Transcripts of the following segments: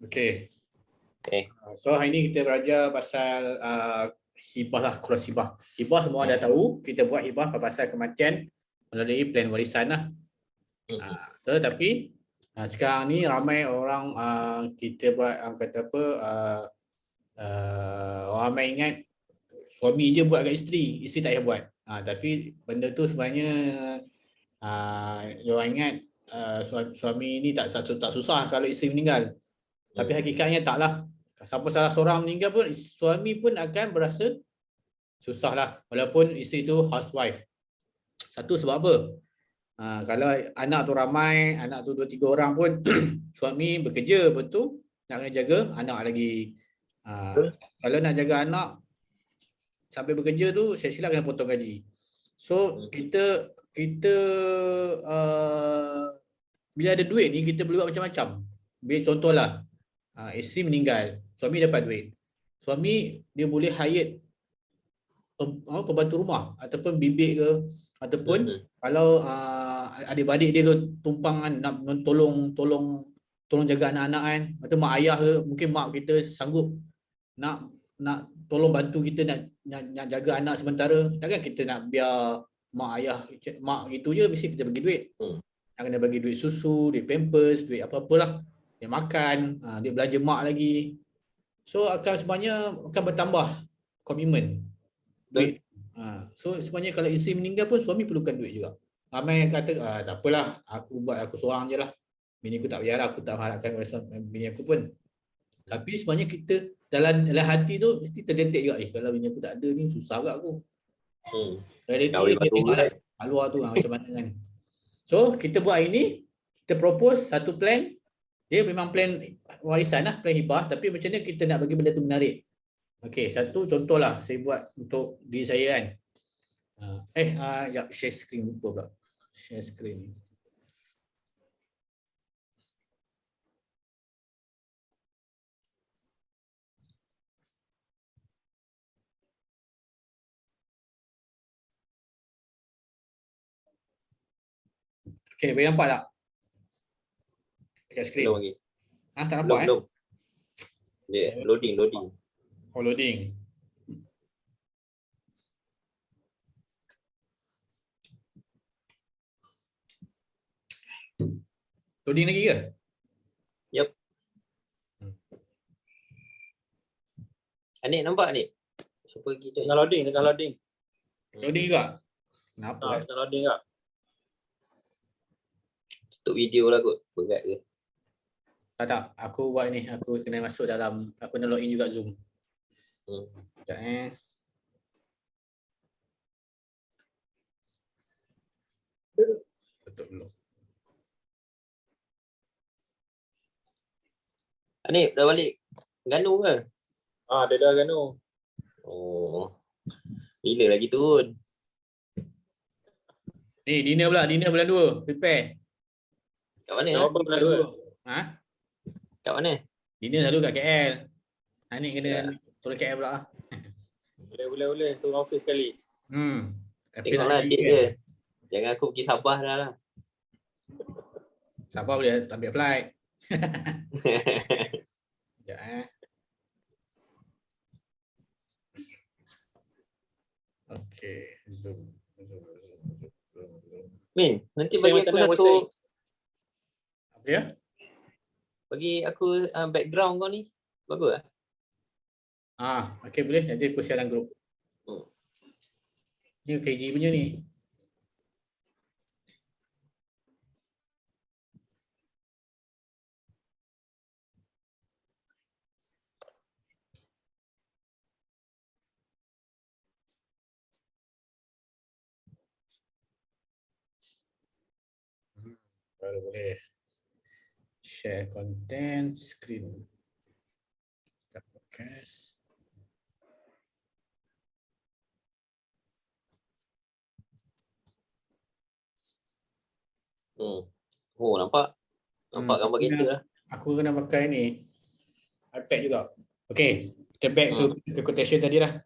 Okey. Okay. So hari ni kita belajar pasal hibah lah, cross hibah. Hibah semua dah tahu, kita buat hibah pasal kematian melalui plan warisan lah. Tetapi sekarang ni ramai orang kita buat kata apa, orang ramai ingat suami je buat kat isteri tak payah buat. Tapi benda tu sebenarnya orang ingat suami ni tak susah kalau isteri meninggal. Tapi hakikatnya taklah. Siapa salah seorang meninggal pun suami pun akan berasa susah lah walaupun isteri tu housewife. Satu sebab apa? Kalau anak tu ramai, anak tu 2-3 orang pun suami bekerja betul nak kena jaga anak lagi. Kalau nak jaga anak sampai bekerja tu silap kena potong gaji. So kita bila ada duit ni kita boleh buat macam-macam. Contohlah isteri meninggal, suami dapat duit. Suami dia boleh hire pembantu rumah ataupun bibik ke, ataupun kalau adik-beradik dia tumpang kan, nak tolong jaga anak-anak kan, atau mak ayah ke, mungkin mak kita sanggup nak tolong bantu kita nak jaga anak sementara. Takkan kita nak biar mak itu je, mesti kita bagi duit. Nak kena bagi duit susu, duit pampers, duit apa-apalah, dia makan, dia belanja mak lagi. So sebenarnya akan bertambah komitmen duit. So sebenarnya kalau isteri meninggal pun suami perlukan duit juga. Ramai yang kata tak apalah, aku seorang je lah, bini aku tak payahlah, aku tak harapkan bini aku pun. Tapi sebenarnya kita dalam hati tu mesti terdetik juga, kalau bini aku tak ada ni susah juga aku. Reality dia tengok lah kat luar tu macam mana kan. So kita buat hari ni, kita propose satu plan. Dia memang plan warisan lah, plan hibah, tapi macam mana kita nak bagi benda tu menarik. Okey, satu contoh lah saya buat untuk diri saya kan. Share screen lupa pula. Share screen. Okey, boleh nampak tak? Dekat screen. Belum lagi. Tak nampak belum. Dia loading. Oh, loading. Loading lagi ke? Yep. Anik nampak ni? Siapa lagi tu? Tengah loading. Loading juga? Kenapa? Tengah loading tak? Tutup video lah kot. Berat ke? Tak. Aku buat ni. Aku kena masuk dalam, aku kena login juga Zoom. Sekejap Tutup dulu. Anik dah balik Ganu ke? Dia dah Ganu. Oh. Bila lagi turun? Ni dinner bulan 2. Prepare. Kat mana? Apa bulan 2? Kat mana? Dinner selalu kat KL. Ni kena turun KL pula. Boleh. Turun office sekali. Tengoklah date dia. Jangan aku pergi Sabah dah lah. Sabah boleh ambil flight. Sekejap Okey, Zoom. Min, nanti bagi aku satu. Apa dia? Bagi aku background kau ni. Bagus lah. Okey boleh. Nanti aku share dalam grup. Ni KG punya ni. Baru boleh share content screen. Podcast. Oh, nampak gambar kita lah. Aku kena pakai ni iPad juga. Okey, kita back to quotation tadi lah.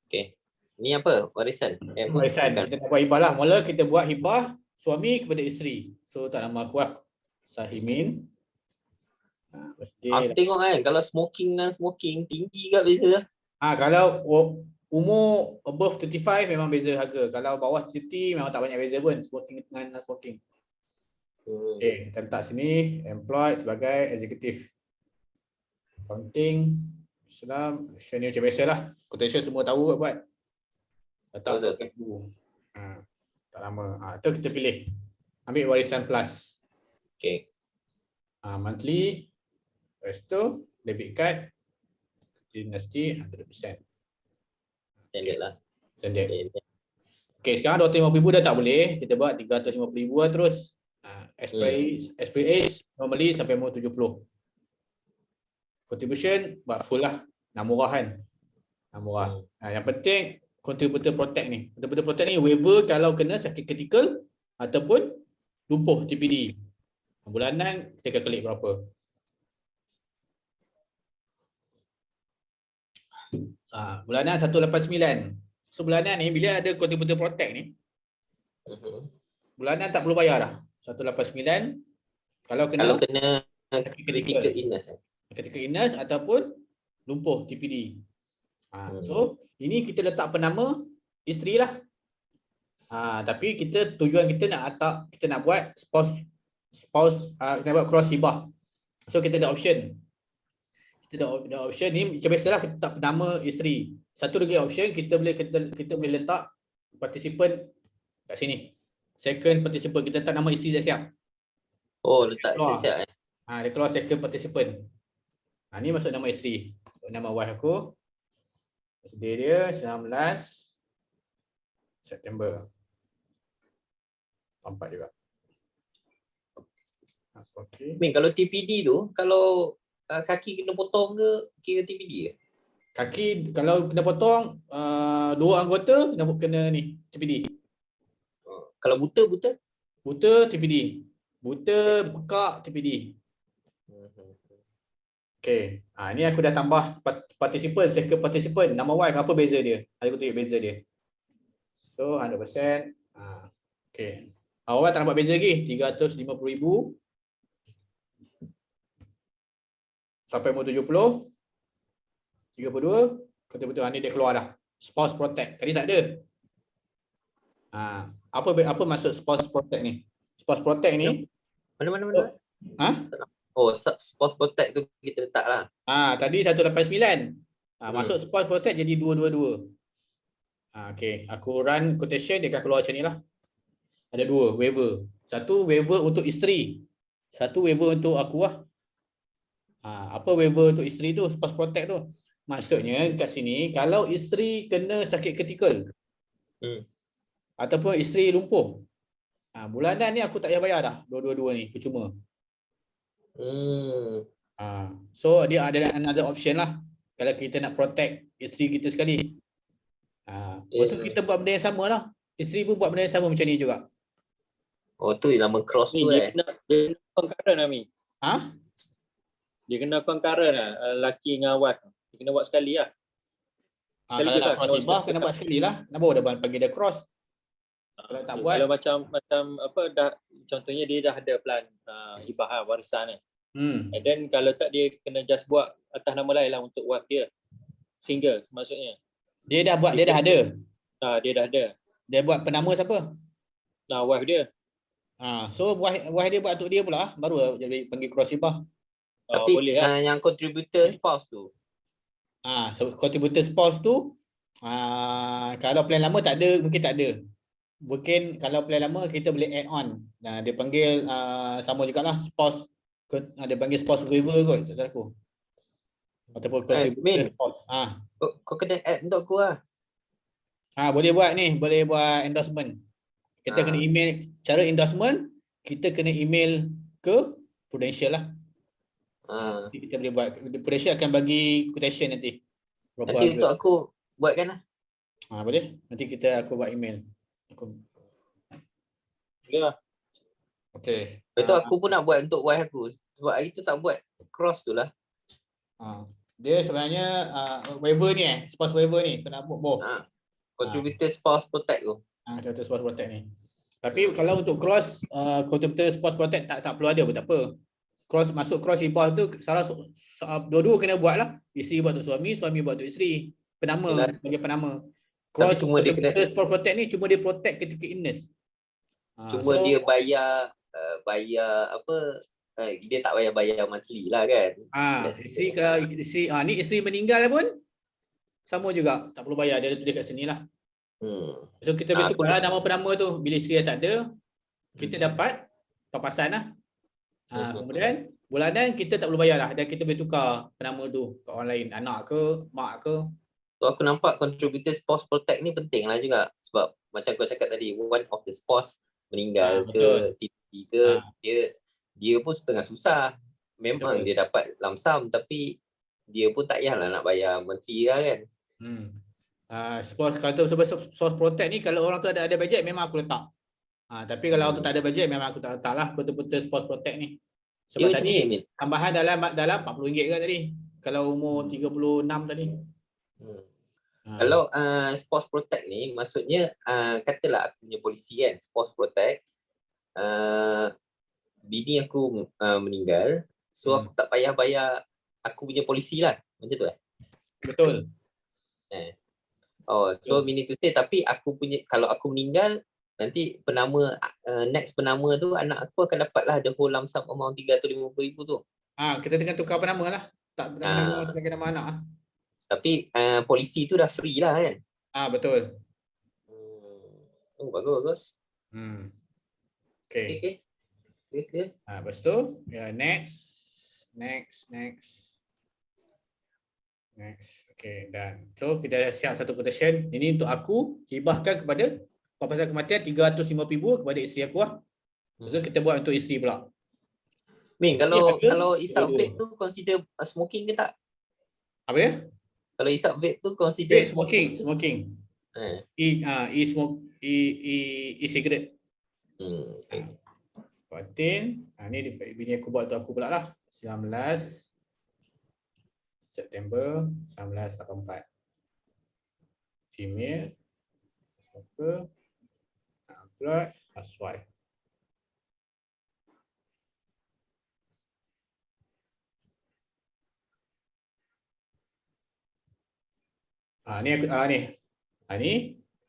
Okey. Ni apa? Warisan. Warisan. Kita nak buat hibah lah. Mula kita buat hibah suami kepada isteri. So tak nama aku lah. Sahimin. Aku tengok kan, kalau smoking dan smoking tinggi kat beza. Kalau umur above 35 memang beza harga. Kalau bawah 30 memang tak banyak beza pun smoking dengan non smoking. Okay, kita letak sini employed sebagai executive. Accounting, Islam, ni macam biasa lah. Quotation semua tahu buat. Letak 1,000. Tak lama. Tu kita pilih. Ambil warisan plus. Okay. Monthly. Lepas tu debit card. Dinasti 100%. Standard lah. Standard. Okay, sekarang 250,000 dah tak boleh. Kita buat 350,000 lah terus. Expiry age normally sampai umur 70. Contribution buat full lah. Nak murah kan. Nak murah. Yang penting contributor protect ni. Contributor protect ni waiver kalau kena sakit kritikal ataupun lumpuh TPD. Bulanan kita calculate berapa. Bulanan 189. So bulanan ni bila ada contributor protect ni, bulanan tak perlu bayar dah. 189 kalau kena critical illness. Critical illness ataupun lumpuh TPD. So ini kita letak penama isteri lah. Tapi tujuan kita nak buat spouse kita buat cross hibah. So kita ada option. Kita ada option ni macam biasalah kita letak penama isteri. Satu lagi option kita boleh letak participant kat sini. Second participant kita letak nama isteri siap-siap. Oh, letak siap-siap. Dia keluar second participant. Ni masuk nama isteri. Nama wife aku. Birthday dia 19 September. 4 juga. Okay. Min, kalau TPD tu, kalau kaki kena potong ke kira TPD ke? Kaki kalau kena potong, dua anggota kena ni TPD. Kalau buta? Buta TPD. Buta bekak TPD. Okay. Ni aku dah tambah participant, second participant, nama wife apa beza dia? Aku tunjuk beza dia. So 100%. Okay. Awal tak nampak beza lagi. 350,000 sampai umur 70. 32. Betul-betul ni dia keluar dah. Spouse protect. Tadi tak ada. Apa maksud spouse protect ni? Spouse protect ni. Mana? Spouse protect tu kita letak lah. Tadi 189. Masuk spouse protect jadi 222. Okay. Aku run quotation dia akan keluar macam ni lah. Ada dua waiver. Satu waiver untuk isteri. Satu waiver untuk aku lah. Apa waiver untuk isteri tu? Spouse protect tu. Maksudnya kat sini kalau isteri kena sakit kritikal ataupun isteri lumpuh, bulanan ni aku tak payah bayar dah. Dua-dua ni percuma. So dia ada another option lah. Kalau kita nak protect isteri kita sekali. Lepas tu kita buat benda yang sama lah. Isteri pun buat benda yang sama macam ni juga. Oh tu nama cross tu Dia kena concurrent lah Mi. Dia kena concurrent lah. Laki dengan wife. Dia kena buat sekali lah. Kalau nak cross hibah kena buat sekali lah. Kenapa dah panggil dia cross? Kalau tak buat. Kalau macam apa dah contohnya dia dah ada plan hibah warisan ni. And then kalau tak dia kena just buat atas nama lain lah untuk wife dia. Single maksudnya. Dia dah buat, dia dah ada. Dia dah ada. Dia buat penama siapa? Wife dia. So wife dia buat untuk dia pula baru jadi panggil cross hibah. Tapi boleh lah. yang contributor spouse tu. So contributor spouse tu kalau plan lama tak ada, mungkin tak ada. Mungkin kalau plan lama kita boleh add on. Dia panggil sama jugalah spouse, dia panggil spouse waiver kot, tak salah aku. Ataupun contributor spouse. Kau kena add untuk aku lah. Boleh buat ni, boleh buat endorsement. Kita kena email, cara endorsement kita kena email ke Prudential lah. Kita boleh buat, Prudential akan bagi quotation nanti. Nanti untuk aku buatkan lah. Boleh, nanti aku buat email. Boleh lah. Okay. Betul aku pun nak buat untuk wife aku. Sebab hari tu tak buat cross tu lah. Dia sebenarnya waiver ni spouse waiver ni kena buat both. Contributor spouse protect tu. Contributor spouse protect ni. Tapi kalau untuk cross contributor spouse protect tak perlu ada pun tak apa. masuk cross hibah tu dua-dua kena buat lah. Isteri buat untuk suami, suami buat untuk isteri. Penama, sebagai penama. Cross cuma dia kena spouse protect ni cuma dia protect ketika illness. Cuma dia bayar apa, dia tak bayar monthly lah kan. Isteri kalau ni isteri meninggal pun sama juga, tak perlu bayar, dia tulis kat sini lah. So kita boleh tukar nama penama tu. Bila isteri dah tak ada, kita dapat papasan lah. Kemudian bulanan kita tak perlu bayar lah, dan kita boleh tukar penama tu ke orang lain, anak ke, mak ke. So aku nampak contributor spouse protect ni penting lah juga, sebab macam kau cakap tadi, one of the spouse meninggal ke, TP ke, dia pun setengah susah. Memang dia dapat lump sum, tapi dia pun tak payahlah nak bayar monthly lah kan. Spouse kata spouse protect ni kalau orang tu ada bajet memang aku letak. Tapi kalau orang tu tak ada bajet memang aku tak letak lah betul-betul spouse protect ni. Sebab tadi tambahan dalam RM40 kan tadi. Kalau umur 36 tadi. Kalau spouse protect ni maksudnya katalah aku punya polisi kan, spouse protect, bini aku meninggal, so aku tak payah bayar aku punya polisi lah, macam tu Betul. So meaning to say, tapi aku punya, kalau aku meninggal nanti penama next penama tu anak aku akan dapat lah the whole lump sum amount RM350,000 tu. Kita dengan tukar penama lah, tak nama sebagai nama anak lah. Tapi polisi tu dah free lah kan. Betul. Bagus. Okay. Lepas tu next. Okay, done. So kita siap satu quotation. Ini untuk aku hibahkan kepada papasan kematian RM350,000 kepada isteri aku lah. So kita buat untuk isteri pula. Min, kalau isap vape tu consider smoking ke tak? Apa dia? Kalau isap vape tu consider smoking. E-cigarette. Okay. 14. Ni bini aku buat tu aku pula lah. 19 September 1984. Female, smoker, employed, housewife. Ni aku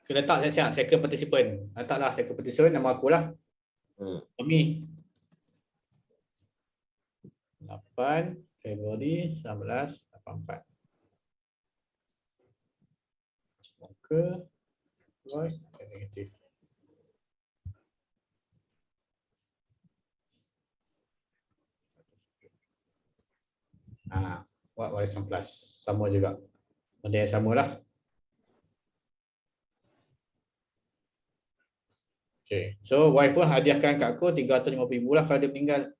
letak siap second participant. Letaklah second participant nama aku lah. Tommy. 8 Februari 1984. Smoker, employed, negatif. Buat warisan plus. Sama juga. Benda yang sama lah. Okay. So wife pun hadiahkan kat aku RM350,000 lah kalau dia meninggal.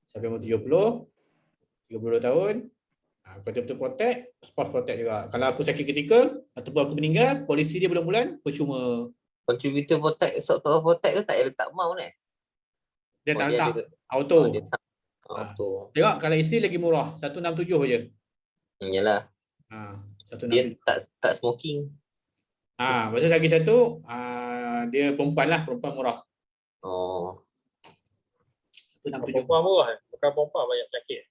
Sampai umur 32 tahun. Kalau betul-betul protect, spouse protect juga. Kalau aku sakit kritikal ataupun aku meninggal, polisi dia bulan-bulan percuma. Contributor protect, spouse protect tu tak payah letak amount Dia tak letak. Auto. Auto. Tengok kalau isteri lagi murah, 167 je. Yalah. 167. Dia tak smoking. Pasal lagi satu, dia perempuan lah, perempuan murah. 167. Perempuan murah bukan perempuan banyak penyakit.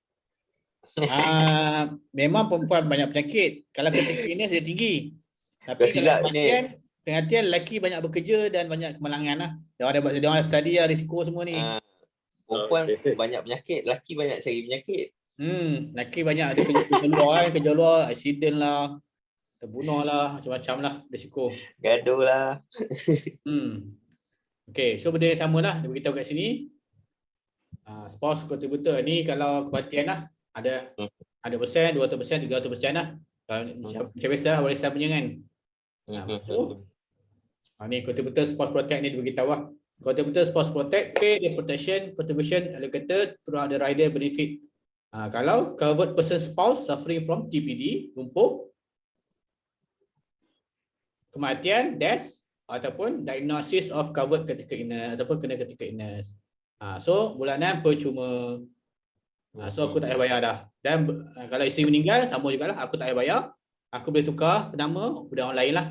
Memang perempuan banyak penyakit. Kalau ketika ini dia tinggi. Tapi kalau pengertian lelaki banyak bekerja dan banyak kemalangan lah. Dia orang study lah risiko semua ni. Perempuan banyak penyakit, lelaki banyak cari penyakit. Lelaki banyak ada kerja luar, accident lah, terbunuh lah, macam-macam lah risiko. Gaduh lah. Okay, so benda yang sama lah dia beritahu kat sini. Spouse contributor ni kalau kematian lah ada 100%, 200%, 300% lah. Macam biasa warisan punya kan. Ni contributor spouse protect ni dia beritahu lah. Contributor spouse protect pay the protection contribution allocated throughout the rider benefit. Kalau covered person spouse suffering from TPD, lumpuh, kematian, death ataupun diagnosis of covered critical illness ataupun kena critical illness. So bulanan percuma. So aku tak payah bayar dah. Dan kalau isteri meninggal sama jugalah, aku tak payah bayar. Aku boleh tukar penama kepada orang lain lah.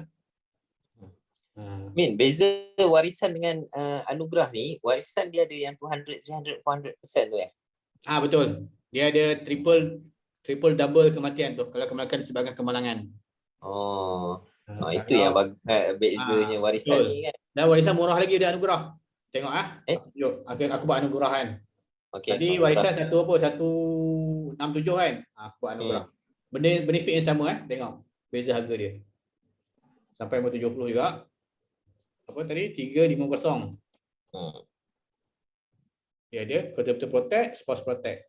Min, beza warisan dengan anugerah ni, warisan dia ada yang 200, 300, 400% tu Betul. Dia ada triple double kematian tu kalau kematian sebagai kemalangan. Itu yang bezanya warisan betul. ni kan. Dan warisan murah lagi dia anugerah. Tengok Aku tunjuk. Aku buat anugerah kan. Okey. Tadi warisan 167 kan. Aku buat anugerah. Benefit yang sama tengok. Beza harga dia. Sampai 70 juga. Apa tadi? 350. Dia betul-betul protect, spouse protect.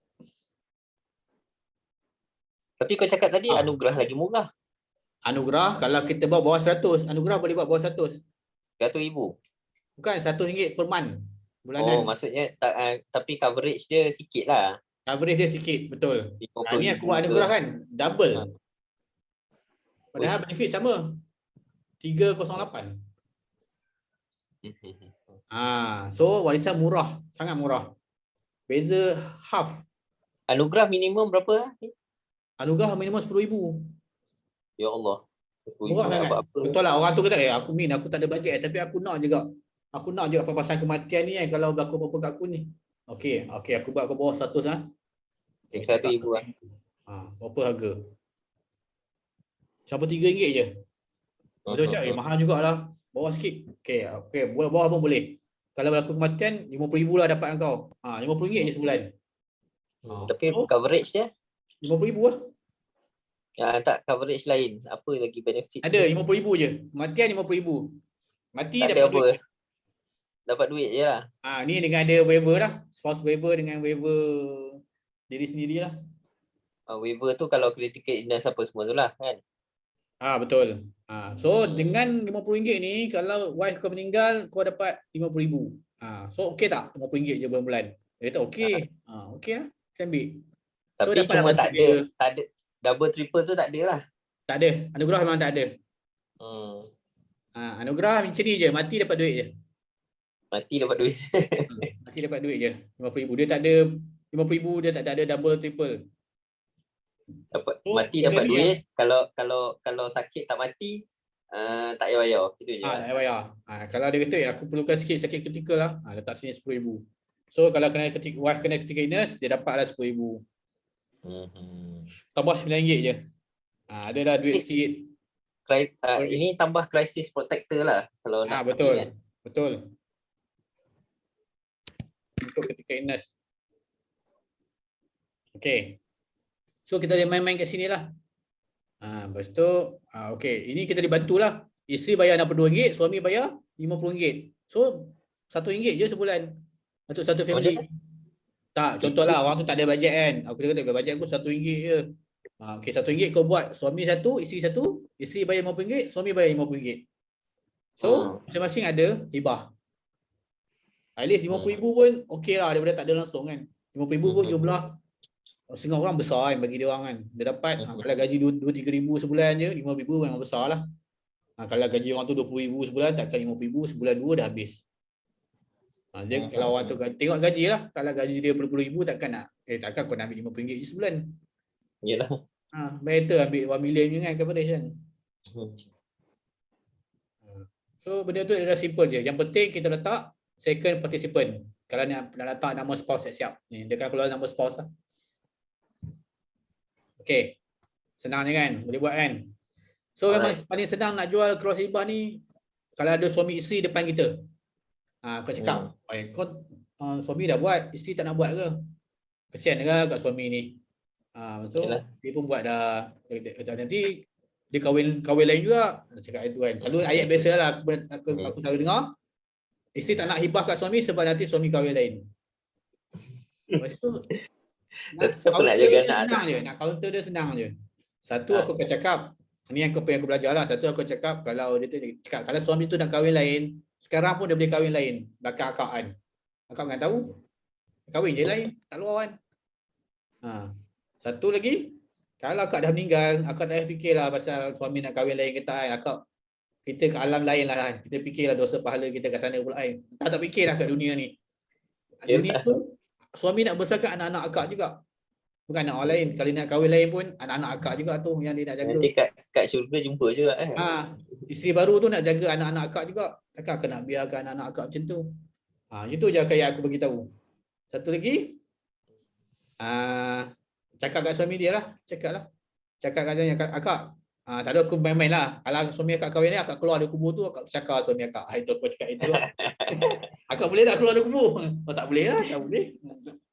Tapi kau cakap tadi anugerah lagi murah. Anugerah kalau kita buat bawah 100, anugerah boleh buat bawah 100. 100,000. Bukan RM100 per month. Bulanan. Maksudnya tapi coverage dia sikit lah. Coverage dia sikit, betul. Ni aku buat 50,000 anugerah kan, double. Padahal Uish. benefit sama. 308. So warisan murah, sangat murah. Beza half. Anugerah minimum berapa? Anugerah minimum RM10,000. Ya Allah. Murah sangat. Betul lah, orang tu kata aku tak ada bajet tapi aku nak juga. Aku nak juga pasal kematian ni kalau berlaku apa-apa kat aku ni. Okey, aku buat ke bawah 100 RM100,000 lah. Berapa harga? Sampai RM3 je. Betul cak, mahal jugalah. Bawah sikit. Okey, bawah pun boleh. Kalau berlaku kematian, RM50,000 lah dapat kau. RM50 je sebulan. Tapi coverage dia? RM50,000 lah. Tak, coverage lain. Apa lagi benefit? Ada RM50,000 je. Kematian RM50,000. Mati tak dapat ada apa. duit. Dapat duit je lah. Ni dengan ada waiver lah. Spouse waiver dengan waiver diri sendirilah. Waiver tu kalau critical illness apa semua tu lah kan? Betul. So dengan RM50 ni kalau wife kau meninggal kau dapat RM50,000. So okey tak? RM50 je bulan-bulan. Dia kata okey. Okey lah. Kita ambil. Tapi So, cuma tak ada double triple tu tak ada lah. Tak ada. Anugerah memang tak ada. Anugerah macam ni je, mati dapat duit je. Mati dapat duit. Mati dapat duit je. RM50,000. Dia tak ada RM50,000, dia tak ada double triple. Mati dapat duit. Kalau sakit tak mati, tak payah bayar. Itu je. Tak payah bayar. Kalau dia kata aku perlukan sikit sakit kritikal lah, letak sini RM10,000. So kalau wife kena critical illness, dia dapatlah RM10,000. Tambah RM9 je. Adalah duit sikit. Ini tambah crisis protector lah. Kalau nak betul. Kan? Betul. Untuk critical illness. Okay. So kita dia main-main kat sini lah. Lepas tu, okay. Ini kita dibantulah. Isteri bayar RM62, suami bayar RM50. So, RM1 je sebulan. Untuk satu family. Tak, contohlah orang tu tak ada bajet kan. Aku kata bajet aku RM1 je. Okay, RM1 kau buat. Suami satu, isteri satu. Isteri bayar RM50, suami bayar RM50. So, masing-masing ada hibah. At least RM50,000 pun okey lah daripada tak ada langsung kan. RM50,000 pun jumlah setengah orang besar kan bagi dia orang kan. Dia dapat kalau gaji 2-3 ribu sebulan je, RM5,000 memang besar lah. Kalau gaji orang tu RM20,000 sebulan, takkan RM50,000 sebulan 2 dah habis. Dia kalau orang tu tengok gaji lah. Kalau gaji dia RM10,000 takkan nak. Takkan kau nak ambil RM50 je sebulan. Yalah. Better ambil 1 million je kan coverage kan. So benda tu adalah simple je. Yang penting kita letak second participant. Kalau nak letak nama spouse siap. Ni dia akan keluar nama spouse lah. Okay. Senang je kan? Boleh buat kan? So memang paling senang nak jual cross hibah ni kalau ada suami isteri depan kita. Kau cakap, kau suami dah buat, isteri tak nak buat ke? Kesian ke kat suami ni. So dia pun buat dah. Nanti dia kahwin lain juga. Cakap itu kan. Selalu ayat biasa lah aku selalu dengar. Isteri tak nak hibah kat suami sebab nanti suami kahwin lain. Lepas tu siapa nak jaga anak senang je. Nak counter dia senang je. Satu aku akan cakap, ni yang aku belajar lah. Satu aku cakap kalau dia cakap kalau suami tu nak kahwin lain, sekarang pun dia boleh kahwin lain. Belakang akak kan. Akak kan tahu. Kahwin je lain. Tak luar kan. Satu lagi, kalau akak dah meninggal, akak tak payah fikirlah pasal suami nak kahwin lain ke tak kan. Akak, kita ke alam lain lah kan. Kita fikirlah dosa pahala kita kat sana pula kan. Tak fikirlah kat dunia ni. Dunia tu, suami nak besarkan anak-anak akak juga. Bukan anak orang lain. Kalau nak kahwin lain pun, anak-anak akak juga tu yang dia nak jaga. Nanti kat syurga jumpa juga isteri baru tu nak jaga anak-anak akak juga. Takkan aku nak biarkan anak-anak akak macam tu. Itu je yang aku beritahu. Satu lagi, Cakap kat suami dia lah. Cakap kat dia, akak, tak ada aku main-main lah. Kalau suami akak kahwin ni, akak keluar dari kubur tu, akak cakap suami akak. Itu aku cakap itu lah. Akak boleh tak keluar dari kubur? Oh, tak boleh lah, tak boleh.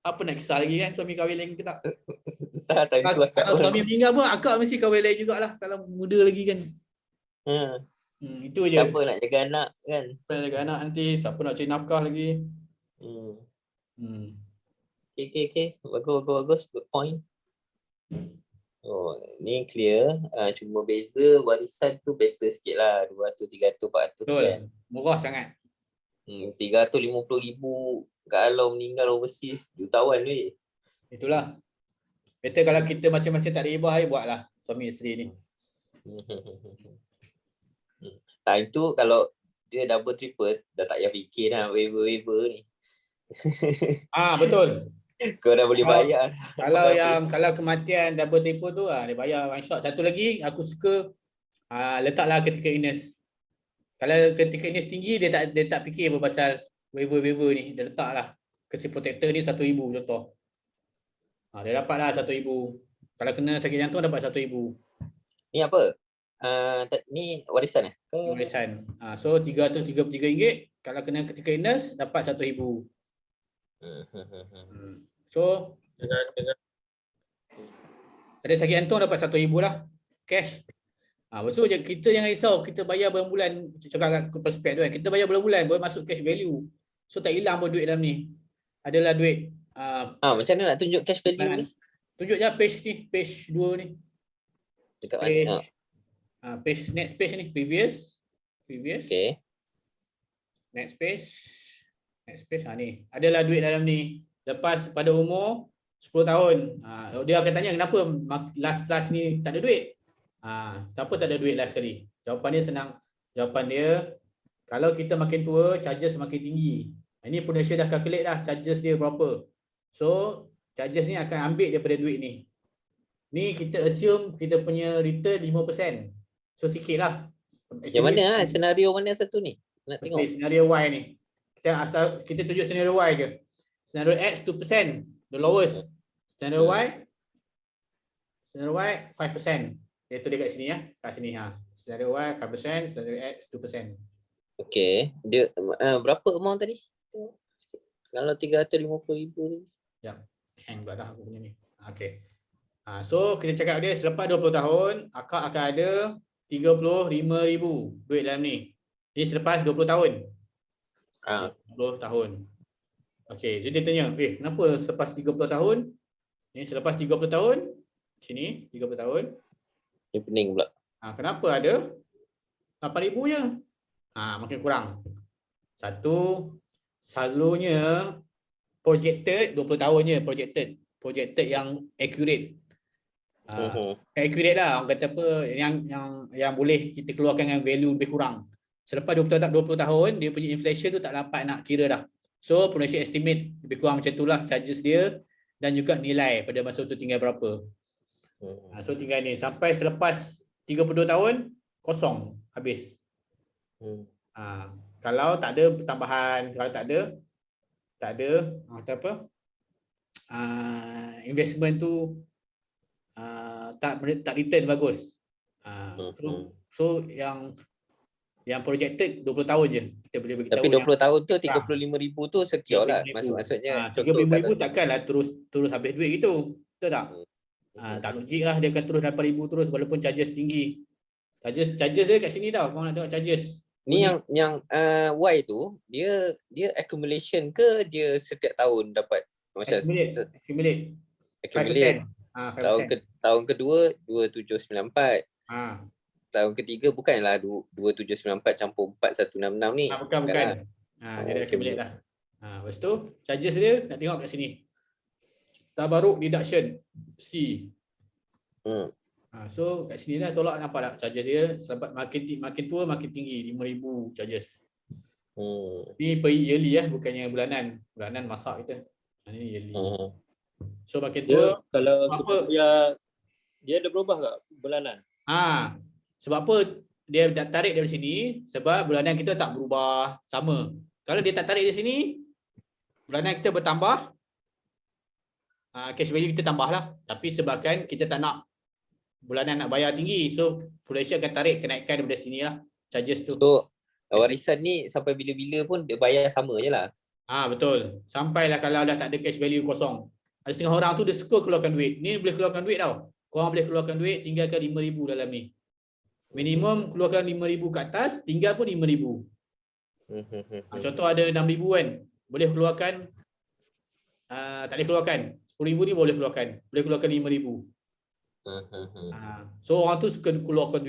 Apa nak kisah lagi kan, suami kahwin lagi ke tak? Time tu akak Kalau suami meninggal pun, akak mesti kahwin lagi jugalah. Kalau muda lagi kan. Itu je. Siapa nak jaga anak kan? Siapa nak jaga anak nanti, siapa nak cari nafkah lagi. Okay. Bagus. Good point. Oh, ni clear. Cuma beza warisan tu better sikit lah. 200, 300, 400 Betul. kan. Murah sangat. 350,000 kalau meninggal overseas, jutawan weh. Itulah. Better kalau kita masing-masing tak ada ibah, buatlah suami isteri ni. Time tu kalau dia double triple, dah tak payah fikir dah waiver ni. Betul. Kau dah boleh bayar. Kalau kematian double triple tu dia bayar one shot. Satu lagi aku suka letaklah critical illness. Kalau critical illness tinggi, dia tak fikir apa pasal waiver ni. Dia letaklah kasi protector ni 1,000 contoh. Dia dapatlah 1,000. Kalau kena sakit jantung dapat 1,000. Ni apa? Ni warisan Warisan. So RM333. Kalau kena critical illness dapat 1,000. So dengan ada sakit jantung dapat 1,000 lah cash. Betul je, kita jangan risau, kita bayar bulan-bulan. Cakap kat prospek tu kan, kita bayar bulan-bulan boleh masuk cash value. So tak hilang pun duit dalam ni. Adalah duit. Macam mana nak tunjuk cash value ni? Tunjuk je page 2 ni. Dekat page, mana? Page next page ni, previous. Okay. Next page ni. Adalah duit dalam ni. Lepas pada umur 10 tahun. Dia akan tanya kenapa last ni tak ada duit. Siapa tak ada duit last kali? Jawapan dia senang. Jawapan dia, kalau kita makin tua, charges makin tinggi. Ini Prudential dah calculate dah charges dia berapa. So, charges ni akan ambil daripada duit ni. Ni kita assume kita punya return 5%. So, sikit lah. Yang mana senario mana satu ni? Nak tengok. Senario Y ni. Kita tunjuk senario Y je. Senario X 2%, the lowest. Senario Y 5%. Dia tulis kat sini ya. Kat sini Senario Y 5%, senario X 2%. Okey. Dia berapa amount tadi? Kalau 350,000 tu. Ya. Hang pula dah aku punya ni. Okey. So kita cakap dia selepas 20 tahun akak akan ada 35,000 duit dalam ni. Ini selepas 20 tahun. 20 tahun. Okey, jadi dia tanya, kenapa selepas 30 tahun? Ni selepas 30 tahun, sini 30 tahun. Ini pening pula. Kenapa ada 8,000 je? Makin kurang. Satu, selalunya projected 20 tahun je, projected yang accurate. Accurate lah, orang kata apa, yang boleh kita keluarkan dengan value lebih kurang. Selepas 20 tahun, dia punya inflation tu tak dapat nak kira dah. So, Prudential estimate lebih kurang macam itulah charges dia dan juga nilai pada masa tu tinggal berapa. So, tinggal ni. Sampai selepas 32 tahun, kosong. Habis. Kalau tak ada tambahan, kalau tak ada investment tu tak return bagus. So, yang projected 20 tahun je kita boleh beritahu. Tapi 20 tahun tu 35,000 tu secure lah. Maksudnya 35,000 takkanlah terus habis duit gitu. Betul tak? Tak logik lah dia akan terus 8,000 terus walaupun charges tinggi. Charges dia kat sini tau. Kau nak tengok charges. Ni yang Y tu dia accumulation ke dia setiap tahun dapat? Accumulate. 5%. Tahun kedua 2794. Tahun ketiga bukanlah 2794 campur 4166 ni. Bukan. Dia dah accumulate dah. Lepas tu charges dia nak tengok kat sini. Tabaruk deduction C. So kat sini dah tolak nampak tak charges dia sebab makin tua makin tinggi 5,000 charges. Ni per yearly bukannya bulanan. Bulanan masak kita. Ini yearly. So makin tua kalau apa dia ada berubah tak bulanan? Sebab apa dia tarik dari sini? Sebab bulanan kita tak berubah sama. Kalau dia tak tarik di sini, bulanan kita bertambah. cash value kita tambah lah. Tapi sebabkan kita tak nak bulanan nak bayar tinggi, so Prudential akan tarik kenaikan daripada sini lah, charges tu. So warisan ni sampai bila-bila pun dia bayar sama je lah. Betul. Sampailah kalau dah tak ada cash value kosong. Ada setengah orang tu dia suka keluarkan duit. Ni boleh keluarkan duit tau. Korang boleh keluarkan duit, tinggalkan 5,000 dalam ni. Minimum keluarkan 5,000 ke atas, tinggal pun 5,000. Contoh ada 6,000 kan. Boleh keluarkan, tak boleh keluarkan. 10,000 ni boleh keluarkan. Boleh keluarkan 5,000. So orang tu suka keluarkan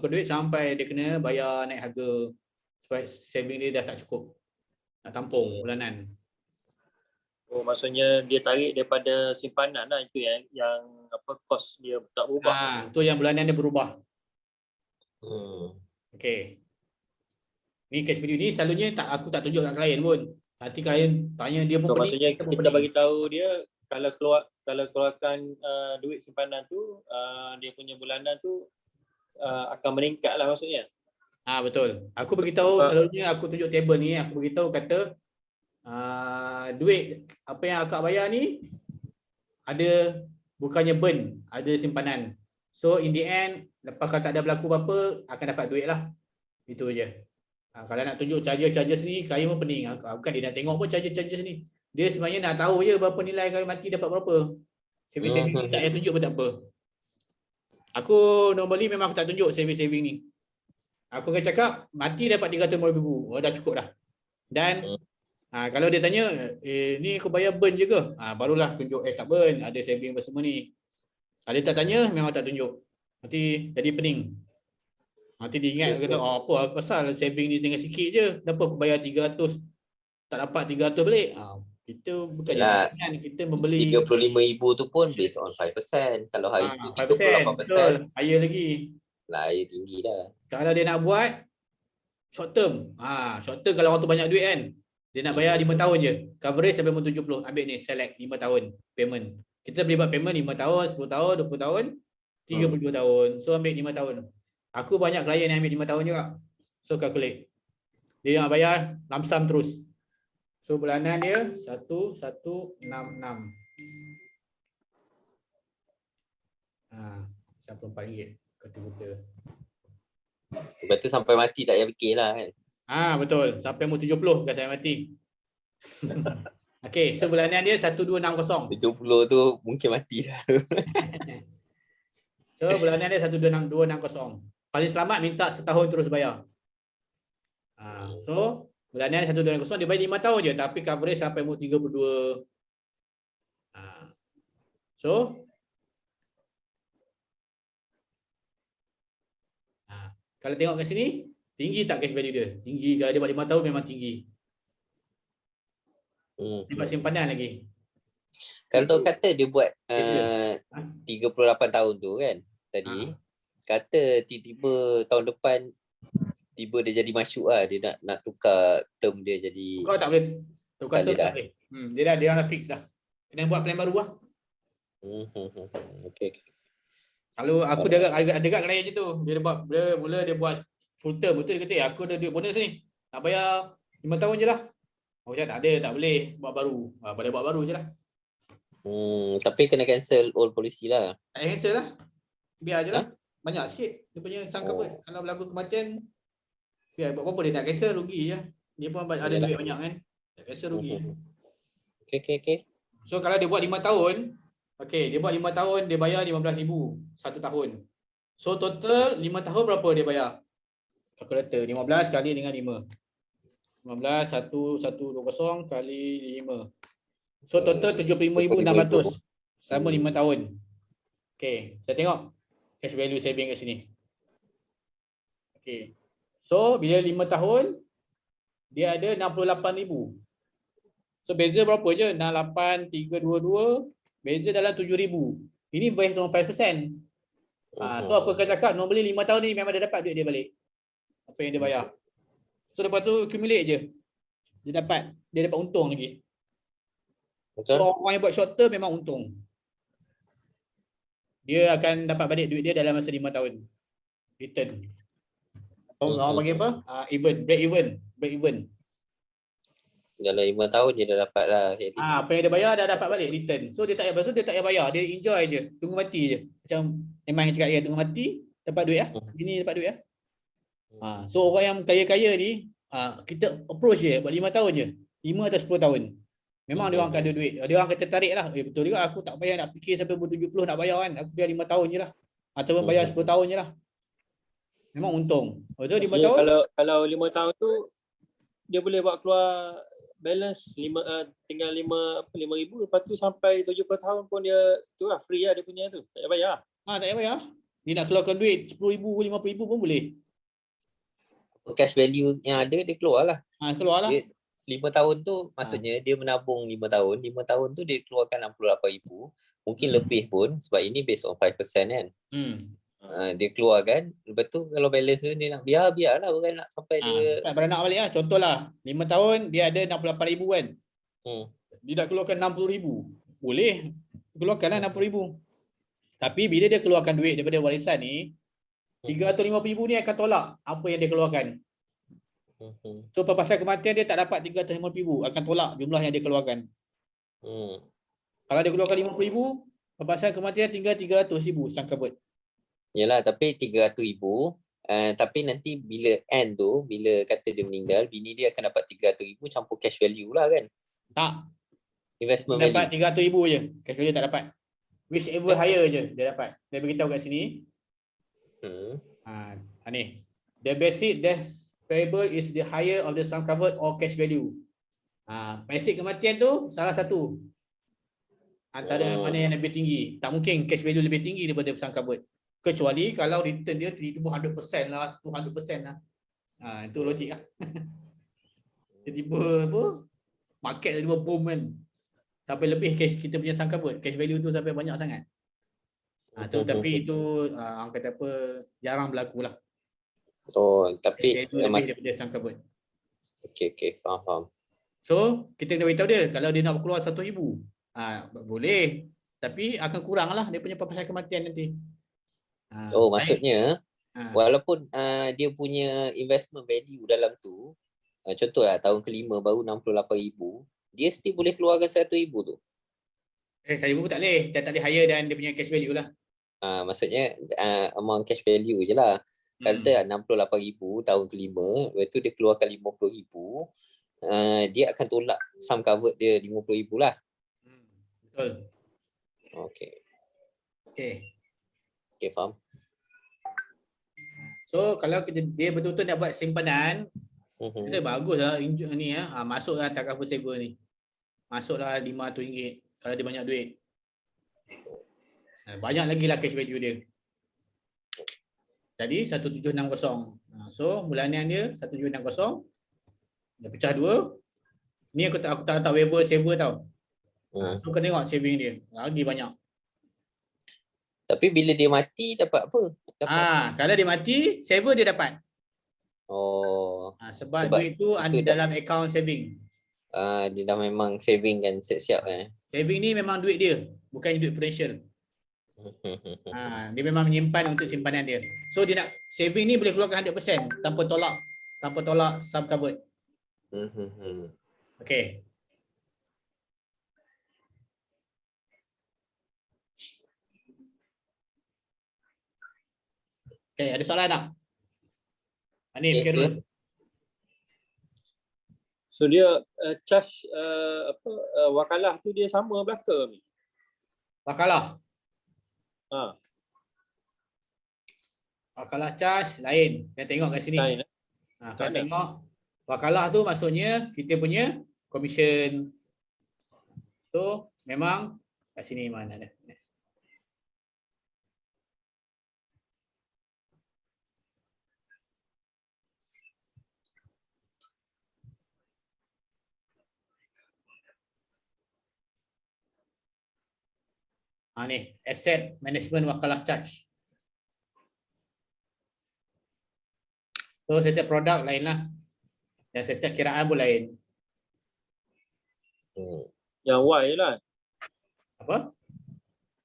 duit sampai dia kena bayar naik harga sebab saving dia dah tak cukup nak tampung bulanan. Oh, maksudnya dia tarik daripada simpanan lah, itu yang apa kos dia tak berubah. Tu yang bulanan dia berubah. Okey. Ni cash value ni selalunya aku tak tunjuk kat klien pun. Nanti klien tanya dia pun So, maksudnya kita bagi tahu dia kalau keluarkan duit simpanan tu, dia punya bulanan tu akan meningkat lah maksudnya. Betul. Aku beritahu selalunya aku tunjuk table ni, aku beritahu kata duit apa yang akak bayar ni ada bukannya burn, ada simpanan. So in the end lepas kalau tak ada berlaku apa-apa akan dapat duit lah. Itu je. Kalau nak tunjuk charges ni klien pun pening. Bukan dia nak tengok pun charges ni. Dia sebenarnya nak tahu je berapa nilai kalau mati dapat berapa. Saving ni tak payah tunjuk pun tak apa. Aku normally memang aku tak tunjuk saving ni. Aku akan cakap mati dapat 350,000. Oh dah cukup dah. Dan kalau dia tanya ni aku bayar burn je ke? Barulah tunjuk tak burn, ada saving apa semua ni. Kalau dia tak tanya memang tak tunjuk. Nanti jadi pening. Nanti dia ingat kata apa pasal saving ni tinggal sikit je. Kenapa aku bayar 300 tak dapat 300 balik? Kita bukan kan kita membeli 35,000 tu pun based on 5%. Kalau hari tu 5%, 38%, higher lagi. Higher tinggi dah. Kalau dia nak buat short term. Short term kalau orang tu banyak duit kan. Dia nak bayar 5 tahun je. Coverage sampai umur 70. Ambil ni select 5 tahun payment. Kita boleh buat payment 5 tahun, 10 tahun, 20 tahun, 32 tahun. So ambil 5 tahun. Aku banyak klien yang ambil 5 tahun juga. So calculate. Dia nak bayar lump sum terus. So bulanan dia 1166. RM94 kata-kata. Lepas tu sampai mati tak payah fikir lah kan. Betul. Sampai umur 70 kan saya mati. Okey, so bulanan dia 1260. 70 tu mungkin mati dah. So bulanan dia 1260. Paling selamat minta setahun terus bayar. So bulanan 1260 dia bayar 5 tahun je tapi coverage sampai umur 32. So kalau tengok kat sini, tinggi tak cash value dia? Tinggi. Kalau dia buat 5 tahun memang tinggi. Dia buat simpanan lagi. Kalau kata dia buat 38 tahun tu kan tadi, kata tiba-tiba tahun depan tiba dia jadi masuk lah, dia nak tukar term dia jadi. Kau tak boleh tukar term tak boleh. Dia dah fix dah. Kena buat plan baru lah. Okay. Kalau aku ada dekat klien je tu, dia buat full term, betul dia kata aku ada duit bonus ni. Nak bayar 5 tahun je lah. Aku cakap tak ada, tak boleh buat baru. Pada buat baru je lah. Tapi kena cancel old policy lah. Tak cancel lah. Biar je lah. Banyak sikit dia punya sangka apa. Kalau berlaku kematian, biar buat apa dia nak cancel, rugi je. Dia pun ada duit banyak kan. Tak cancel rugi. Okay. So kalau dia buat 5 tahun, dia buat 5 tahun, dia bayar 15,000 1 tahun. So total 5 tahun berapa dia bayar? Kalkulator 15 kali dengan 5. 15 1120 kali 5. So total 75,600 selama 5 tahun. Okey, saya tengok cash value saving kat sini. Okey. So bila 5 tahun dia ada 68,000. So beza berapa je? 68 322 beza dalam 7,000. Ini based on 5%. So aku akan cakap normally 5 tahun ni memang dia dapat duit dia balik. Apa yang dia bayar. So lepas tu accumulate je. Dia dapat untung lagi. Betul. So orang yang buat short term memang untung. Dia akan dapat balik duit dia dalam masa 5 tahun. Return. Orang bagi apa? Break even. Dalam 5 tahun dia dah dapat lah. Apa yang dia bayar dah dapat balik return. So dia tak payah bayar, dia enjoy je, tunggu mati je. Macam memang cakap dia tunggu mati dapat duit Ini dapat duit so orang yang kaya-kaya ni kita approach je buat 5 tahun je. 5 atau 10 tahun. Memang dia orang akan ada duit. Dia orang akan tertarik lah. Betul juga, aku tak payah nak fikir sampai umur 70 nak bayar kan. Aku biar 5 tahun je lah. Ataupun bayar 10 tahun je lah. Memang untung. Betul 5 tahun? Kalau 5 tahun tu dia boleh buat keluar balance tinggal 5,000, lepas tu sampai 70 tahun pun dia tu lah free lah dia punya tu. Tak payah bayar. Tak payah bayar. Dia nak keluarkan duit 10,000, 50,000 pun boleh. Cash value yang ada dia keluar lah. Keluar lah. 5 tahun tu maksudnya dia menabung 5 tahun. 5 tahun tu dia keluarkan 68,000. Mungkin lebih pun sebab ini based on 5% kan. Dia keluarkan. Lepas tu kalau balance tu dia nak biarlah bukan nak sampai dia. Tak beranak balik lah. Contohlah 5 tahun dia ada 68,000 kan. Dia nak keluarkan 60,000. Boleh. Keluarkanlah 60,000. Tapi bila dia keluarkan duit daripada warisan ni, 350,000 ni akan tolak apa yang dia keluarkan. So pasal kematian dia tak dapat 350,000, akan tolak jumlah yang dia keluarkan. Kalau dia keluarkan 50,000, pasal kematian tinggal 300,000 sang kabut. Yalah, tapi 300,000 tapi nanti bila end tu, bila kata dia meninggal, bini dia akan dapat 300,000 campur cash value lah kan? Tak. Investment dapat value. 300,000 je. Cash value tak dapat. Whichever higher je dia dapat. Dia beritahu kat sini. Ni. The basic death payable is the higher of the sum covered or cash value. Basic kematian tu salah satu. Antara mana yang lebih tinggi. Tak mungkin cash value lebih tinggi daripada sum covered. Kecuali kalau return dia tiba-tiba 100% lah, 200% lah. Itu logik lah. Tiba-tiba apa? Market tiba-tiba boom kan. Sampai lebih cash kita punya sum covered. Cash value tu sampai banyak sangat. Tapi itu orang kata apa, jarang berlaku lah. Tapi itu lebih daripada sum covered. Okey, faham. So, kita kena beritahu dia kalau dia nak keluar 100,000, boleh. Tapi akan kurang lah dia punya pasal kematian nanti. Maksudnya walaupun dia punya investment value dalam tu, contohlah tahun kelima baru 68,000, dia still boleh keluarkan 100,000 tu. 100,000 pun tak boleh. Dia tak boleh higher dan dia punya cash value lah. Maksudnya amount cash value je lah. Kata 68,000 tahun kelima, lepas tu dia keluarkan 50,000, dia akan tolak sum covered dia 50,000 lah. Betul. Okey, faham. So kalau dia betul-betul nak buat simpanan, kita bagus lah ni masuklah Takaful Saver ni. Masuklah RM500 kalau dia banyak duit. Banyak lagi lah cash value dia. Jadi 1760. So bulanan dia 1760. Dia pecah 2. Ni aku tak letak waiver saver tau. So kena tengok saving dia. Lagi banyak. Tapi bila dia mati dapat apa? Kalau dia mati, saver dia dapat. Sebab duit tu ada dalam account saving. Dia dah memang saving kan siap-siap Saving ni memang duit dia, bukan duit prudential. Dia memang menyimpan untuk simpanan dia. So dia nak saving ni boleh keluarkan 100% tanpa tolak sum covered. Okey. Ada soalan tak? Ni fikir dulu. So dia charge wakalah tu dia sama belaka ni. Wakalah. Wakalah charge lain. Kita tengok kat sini. Lain. Kita tengok wakalah tu maksudnya kita punya commission. So memang kat sini mana dah. Ni asset management wakalah charge. So setiap produk lain lah. Dan setiap kiraan pun lain. Yang Y lah. Apa?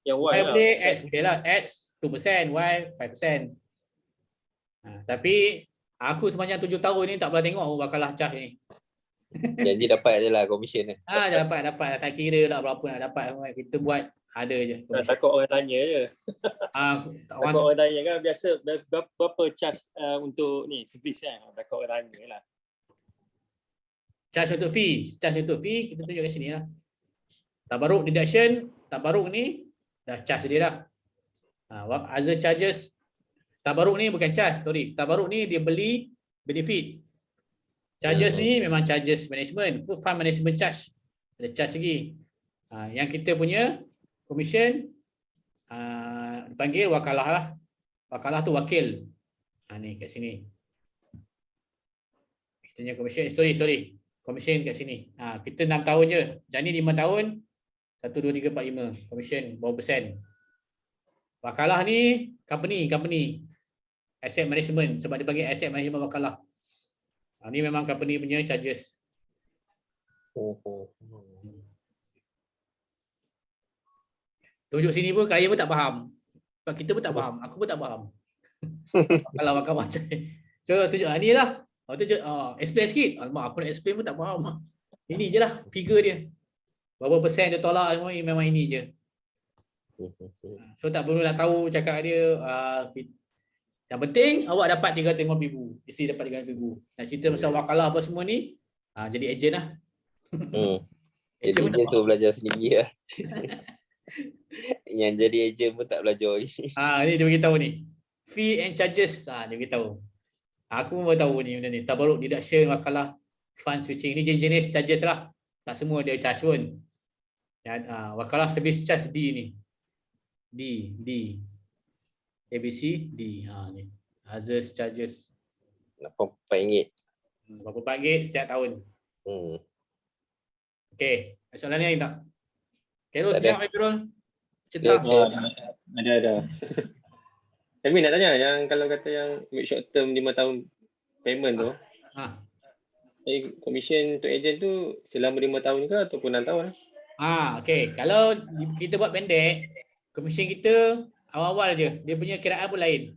Yang Y Y lah. boleh, X boleh lah. X 2%, Y 5%. Tapi aku sepanjang 7 tahun ni tak pernah tengok wakalah charge ni. Janji dapat je lah komisen ni. Dapat. Tak kira lah berapa nak dapat. Kita buat ada je. Takut orang tanya je. Orang Takut orang tanya kan biasa berapa charge untuk ni servis kan. Takut orang tanya lah. Charge untuk fee kita tunjuk kat sini lah. Tabaruk deduction, tabaruk ni dah charge dia dah. Other charges, tabaruk ni bukan charge, sorry. Tabaruk ni dia beli benefit. Charges ni memang charges management, fund management charge. Ada charge lagi. Yang kita punya commission dipanggil wakalah lah. Wakalah tu wakil. Ni kat sini. Kita punya commission, sorry. Commission kat sini. Kita 6 tahun je. Jadi 5 tahun 1, 2, 3, 4, 5. Commission berapa persen. Wakalah ni company. Asset management. Sebab dia panggil asset management wakalah. Ni memang company punya charges. Tunjuk sini pun kaya pun tak faham. Sebab kita pun tak faham. Aku pun tak faham. Kalau wakalah macam ni. So tunjuk ni lah. Explain sikit. Alamak, aku nak explain pun tak faham. Ini je lah figure dia. Berapa persen dia tolak semua memang ini je. So tak perlu nak tahu cakap dia. Yang penting awak dapat 350,000. Mesti dapat 350,000. Nak cerita pasal wakalah apa semua ni, jadi ejen lah. Jadi dia suruh belajar sendiri lah. Yang jadi ejen pun tak belajar lagi. Ni dia beritahu ni. Fee and charges, dia beritahu. Aku pun tahu ni benda ni. Tabaruk deduction, wakalah, fund switching. Ni jenis charges lah. Tak semua dia charge pun. Wakalah service charge D ni. D. ABC, D. Ni. Others charges. RM4. Berapa RM4 setiap tahun. Okey. Soalan ni tak? Carol, siap Carol? Cerita. Ada. Tapi nak tanya yang kalau kata yang short term 5 tahun payment tu. Commission untuk ejen tu selama 5 tahun ke ataupun 6 tahun? Okey. Kalau kita buat pendek, commission kita awal-awal je. Dia punya kiraan pun lain.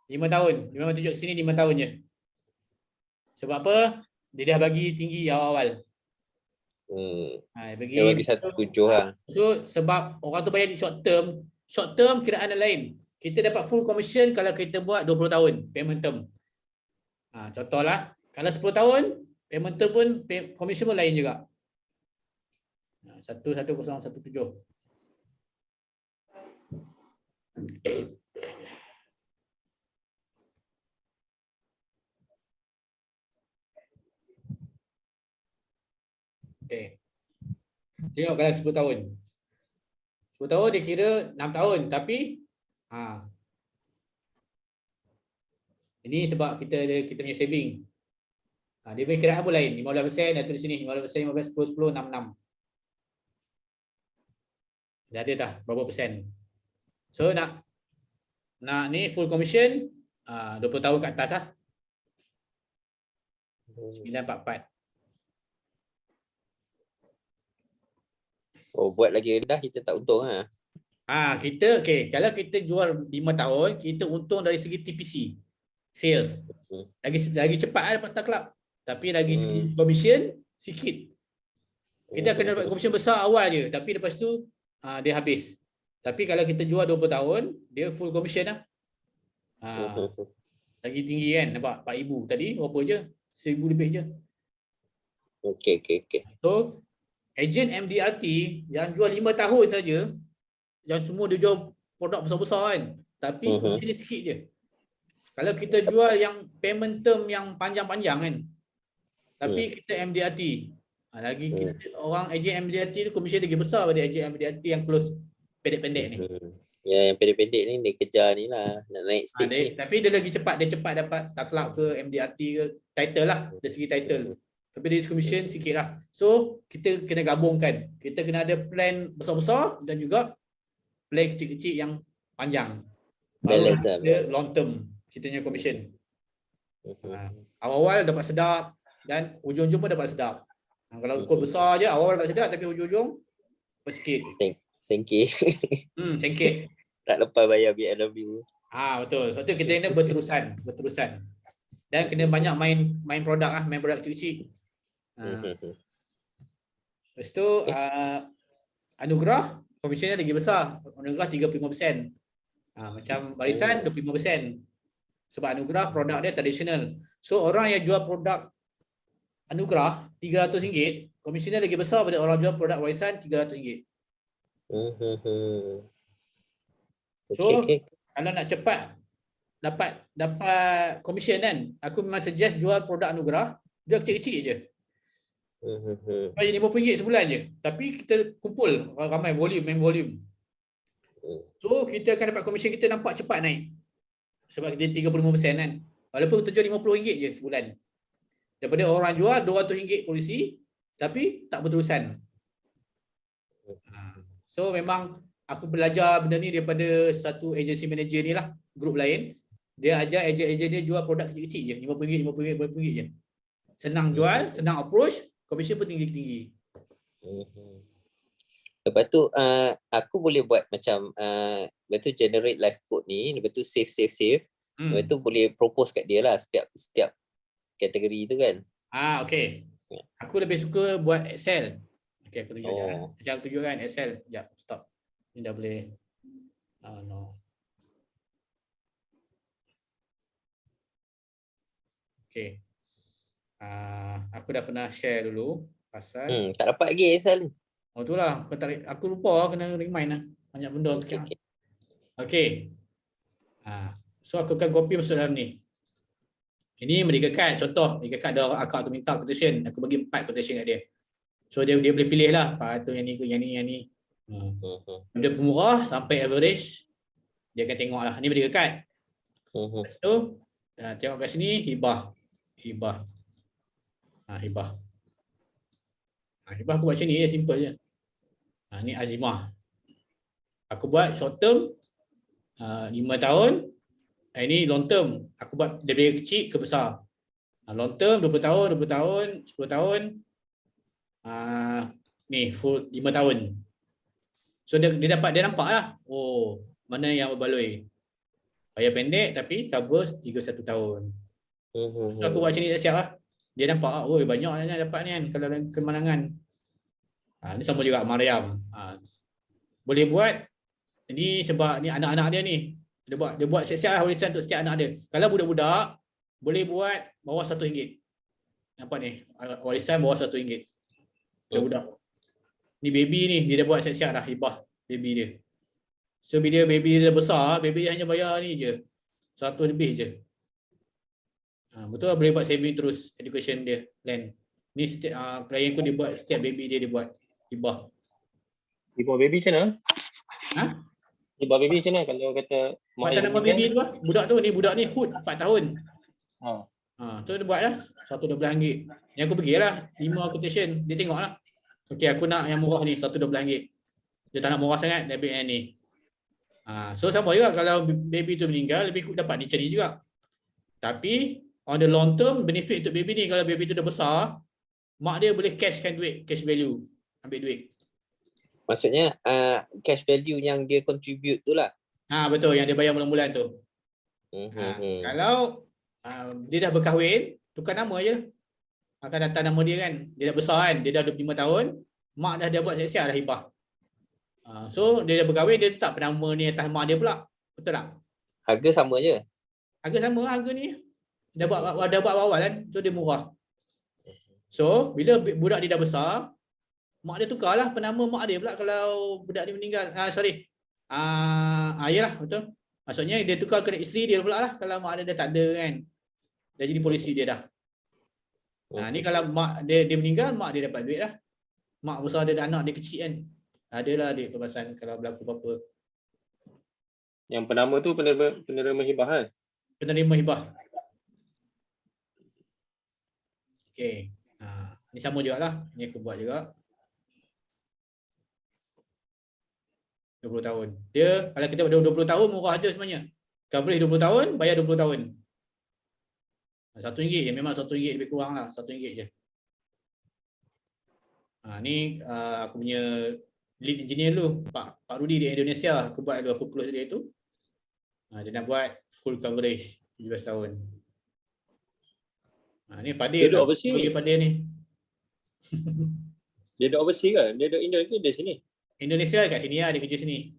5 tahun. Dia memang tunjuk sini 5 tahun je. Sebab apa? Dia dah bagi tinggi awal-awal. Dia bagi 1.7 lah. So sebab orang tu bayar short term kiraan lain. Kita dapat full commission kalau kita buat 20 tahun payment term. Contohlah, kalau 10 tahun payment term pun commission pun lain juga. 11017. Okey. Tengok kalau 10 tahun. 10 tahun dia kira 6 tahun tapi ini sebab kita punya saving. Dia punya kiraan pun lain. 15% dah tulis sini 15%, 15, 10, 10, 6, 6. Dah ada dah berapa persen. So nak ni full commission 20 tahun kat atas lah. 944. Buat lagi rendah kita tak untung lah. Kita kalau kita jual 5 tahun, kita untung dari segi TPC sales. Lagi cepat lah dapat Star Club. Tapi lagi segi commission sikit. Kita kena dapat commission besar awal je, tapi lepas tu dia habis. Tapi kalau kita jual 20 tahun, dia full commission lah. Lagi tinggi kan, nampak 4,000 tadi berapa je? 1,000 lebih je. Okey. So ejen MDRT yang jual 5 tahun saja, yang semua dia jual produk besar-besar kan, tapi commission dia sikit je. Kalau kita jual yang payment term yang panjang-panjang kan, tapi kita MDRT, lagi kita orang ejen MDRT tu commission lagi besar daripada ejen MDRT yang close pendek-pendek ni. Ya, yang pendek-pendek ni dia kejar ni lah, nak naik stage ni. Tapi dia lagi cepat, dapat Star Club ke MDRT ke, title lah, dari segi title. Tapi dari commission sikit lah. So kita kena gabungkan. Kita kena ada plan besar-besar dan juga plan kecil-kecil yang panjang. Balance lah. Long term kita punya commission. Awal-awal dapat sedap dan ujung-ujung pun dapat sedap. Kalau kod besar je awal dapat sedap tapi ujung-ujung sikit. Sengkit. Sengkit. Tak lepas bayar BMW. Betul. Sebab tu kita kena berterusan. Dan kena banyak main produk lah, main produk kecil-kecil. Lepas tu Anugerah komisen dia lagi besar. Anugerah 35%. Macam Warisan 25%. Sebab Anugerah produk dia tradisional. So orang yang jual produk Anugerah RM300, komisen dia lagi besar daripada orang jual produk Warisan RM300. So kalau nak cepat dapat komisen kan, aku memang suggest jual produk Anugerah, jual kecil-kecil je. RM50 sebulan je. Tapi kita kumpul ramai main volume. So kita akan dapat komisen kita nampak cepat naik. Sebab dia 35% kan. Walaupun kita jual RM50 je sebulan. Daripada orang jual RM200 polisi tapi tak berterusan. So memang aku belajar benda ni daripada satu agency manager ni lah, grup lain. Dia ajar ejen-ejen dia jual produk kecil-kecil je, RM50 je. Senang jual, senang approach, komisen pun tinggi-tinggi. Lepas tu aku boleh buat macam lepas tu generate live code ni, lepas tu save. Lepas tu boleh propose kat dia lah setiap kategori tu kan. Okey. Aku lebih suka buat Excel. Okey, aku tunjuk je. Macam aku tunjukkan Excel. Sekejap, stop. Ni dah boleh. No. Okey. Aku dah pernah share dulu pasal tak dapat lagi Excel ni. Itulah, aku lupa kena remind lah. Banyak benda. Okey. So aku akan copy masuk dalam ni. Ini Merdeka Card, contoh Merdeka Card ada akak tu minta quotation, aku bagi 4 quotation kat dia. So dia boleh pilih lah, tu yang ni ke yang ni. Dia pemurah sampai average, dia akan tengok lah. Ni Merdeka Card. Lepas tu tengok kat sini hibah. Hibah aku buat macam ni je, simple je. Ni azimah. Aku buat short term 5 tahun. Ini long term. Aku buat dari kecil ke besar. Long term 20 tahun, 10 tahun. Ni full 5 tahun. So dia nampak lah. Oh, mana yang berbaloi. Bayar pendek tapi cover 31 tahun. So aku buat macam ni siap lah. Dia nampak, oh banyak yang dapat ni kan kalau kemalangan. Ni sama juga Mariam. Boleh buat. Ini sebab ni anak-anak dia ni. Dia buat siap-siap lah warisan untuk setiap anak dia. Kalau budak-budak boleh buat bawah RM1. Nampak ni, warisan bawah RM1. Budak-budak. Ni baby ni, dia dah buat siap-siap dah hibah baby dia. So bila baby dia dah besar, baby dia hanya bayar ni je. 100 lebih je. Betul lah, boleh buat saving terus education dia, plan. Ni klien aku dia buat setiap baby dia buat hibah. Hibah baby macam mana? Hibah baby macam mana kalau kata buat nama baby tu lah. Budak ni Hood 4 tahun. Tu dia buat lah RM112. Yang aku pergilah 5 quotation, dia tengok lah. Okey, aku nak yang murah ni RM112. Dia tak nak murah sangat, dia ambil yang ni. So sama juga kalau baby tu meninggal, lebih dapat dicari juga. Tapi on the long term benefit untuk baby ni, kalau baby tu dah besar, mak dia boleh cashkan duit, cash value, ambil duit. Maksudnya cash value yang dia contribute tu lah. Betul, yang dia bayar bulan-bulan tu. Kalau dia dah berkahwin, tukar nama je. Akan datang nama dia kan. Dia dah besar kan, dia dah 25 tahun, mak dah buat siap-siap dah hibah. So dia dah berkahwin, dia tetap nama ni atas mak dia pula. Betul tak? Harga sama je. Harga sama, harga ni. Dah buat awal kan, so dia murah. So bila budak dia dah besar, mak dia tukarlah penama mak dia pula kalau budak dia meninggal. Yalah, betul. Maksudnya dia tukar ke isteri dia pula lah kalau mak dia dah tak ada kan. Dah jadi polisi dia dah. Ni kalau mak dia meninggal, mak dia dapat duit lah. Mak besar dia ada anak dia kecil kan. Adalah duit perbasan kalau berlaku apa-apa. Yang penama tu penerima hibah kan? Penerima hibah. Okey. Ni sama jugalah. Ni aku buat juga. 20 tahun. Dia kalau kita dah 20 tahun murah je sebenarnya. Coverage 20 tahun, bayar 20 tahun. RM1 je, memang RM1 lebih kurang lah, RM1 je. Ni aku punya lead engineer dulu, Pak Rudi di Indonesia. Aku buat aku close dia tu. Dia nak buat full coverage 17 tahun. Ni Padir lah. Padir ni. Dia duduk overseas ke? Dia duduk Indo ke dia sini? Indonesia kat sini lah, dia kerja sini.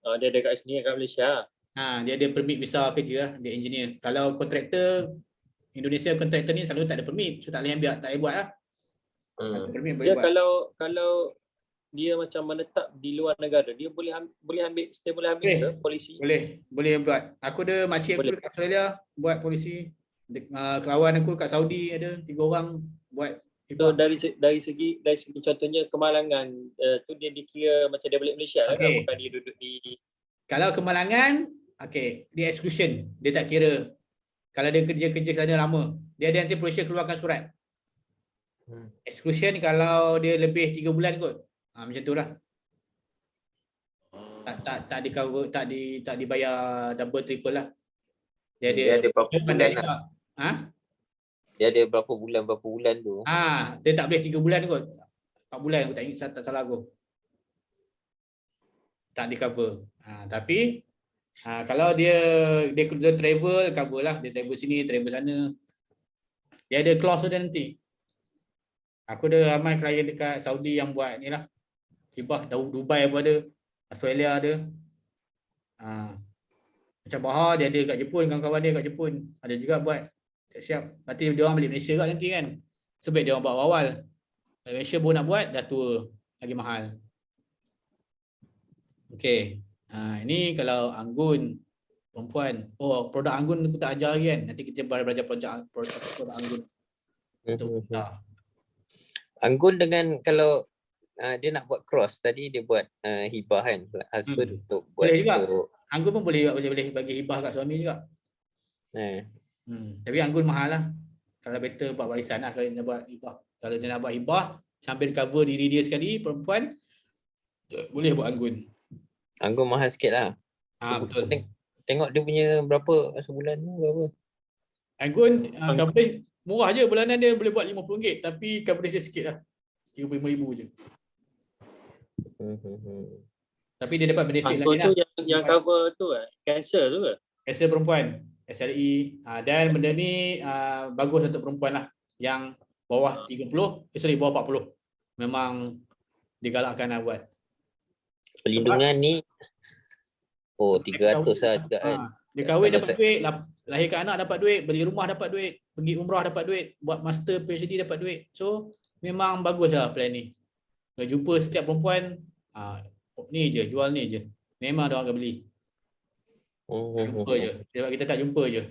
Dia ada kat sini kat Malaysia. Dia ada permit visa kerja lah, dia engineer. Kalau kontraktor Indonesia, kontraktor ni selalu tak ada permit, so tak boleh ambil, tak boleh buat lah. Ada permit boleh Dia buat. kalau dia macam menetap di luar negara, dia boleh ambil stay, boleh ambil ke polisi? Boleh buat. Aku ada makcik aku kat Australia buat polisi. Kawan aku kat Saudi ada 3 orang buat. So dari segi contohnya kemalangan tu dia dikira macam dia balik Malaysia lah kan, bukan dia duduk di. Kalau kemalangan, dia exclusion, dia tak kira. Kalau dia kerja sana lama, dia ada nanti Malaysia keluarkan surat. Exclusion kalau dia lebih 3 bulan kot. Macam tu lah. Tak di cover, tak dibayar double triple lah. Dia ada berapa bulan juga. Dia ada berapa bulan tu. Dia tak boleh 3 bulan kot. 4 bulan aku tak ingat, tak salah aku. Tak di cover. Tapi kalau dia travel, cover lah. Dia travel sini, travel sana. Dia ada clause tu dia nanti. Aku ada ramai klien dekat Saudi yang buat ni lah. Hibah, Dubai pun ada. Australia ada. Macam Bahar dia ada kat Jepun, kawan-kawan dia kat Jepun. Ada juga buat. Siap. Nanti dia orang balik Malaysia kat nanti kan. Sebab dia orang buat awal. Malaysia pun nak buat, dah tua. Lagi mahal. Okey. Ini kalau anggun perempuan. Produk anggun aku tak ajar lagi kan. Nanti kita belajar produk anggun. Anggun dengan kalau dia nak buat cross tadi, dia buat hibah kan, husband untuk buat boleh juga. Untuk anggun pun boleh bagi hibah kat suami juga. Tapi anggun mahal lah. Kalau better buat warisan lah kalau dia nak buat hibah. Kalau dia nak buat hibah sambil cover diri dia sekali, perempuan, boleh buat anggun. Anggun mahal sikit lah. Betul. Tengok dia punya berapa sebulan tu berapa. Anggun coverage murah je, bulanan dia boleh buat RM50, tapi coverage dia sikit lah. RM35,000 je. Tapi dia dapat benefit lain tu lah. yang cover tu cancer tu ke? Cancer perempuan, SLE. Dan benda ni bagus untuk perempuan lah. Yang bawah 30, bawah 40. Memang digalakkan lah buat. Perlindungan ni 300 lah juga kan. Dia kahwin dapat duit, lahirkan anak dapat duit, beli rumah dapat duit, pergi umrah dapat duit, buat master PhD dapat duit. So memang bagus lah plan ni. Kalau jumpa setiap perempuan, ni je, jual ni je. Memang dia orang akan beli. Jumpa je. Sebab kita tak jumpa je.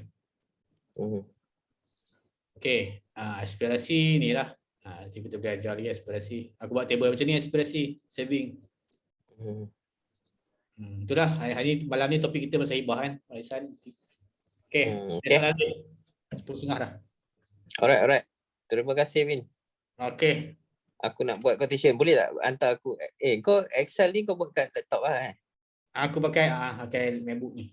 Okey, aspirasi ni lah. Nanti kita belajar lagi aspirasi. Aku buat table macam ni, aspirasi, saving. Itulah, hari ni, malam ni topik kita pasal hibah kan. Warisan. Okey, kita dah lanjut. 10.30 dah. Alright. Terima kasih, Min. Okey. Aku nak buat quotation. Boleh tak hantar aku? Kau Excel ni kau buat kat laptop lah Aku pakai MacBook ni.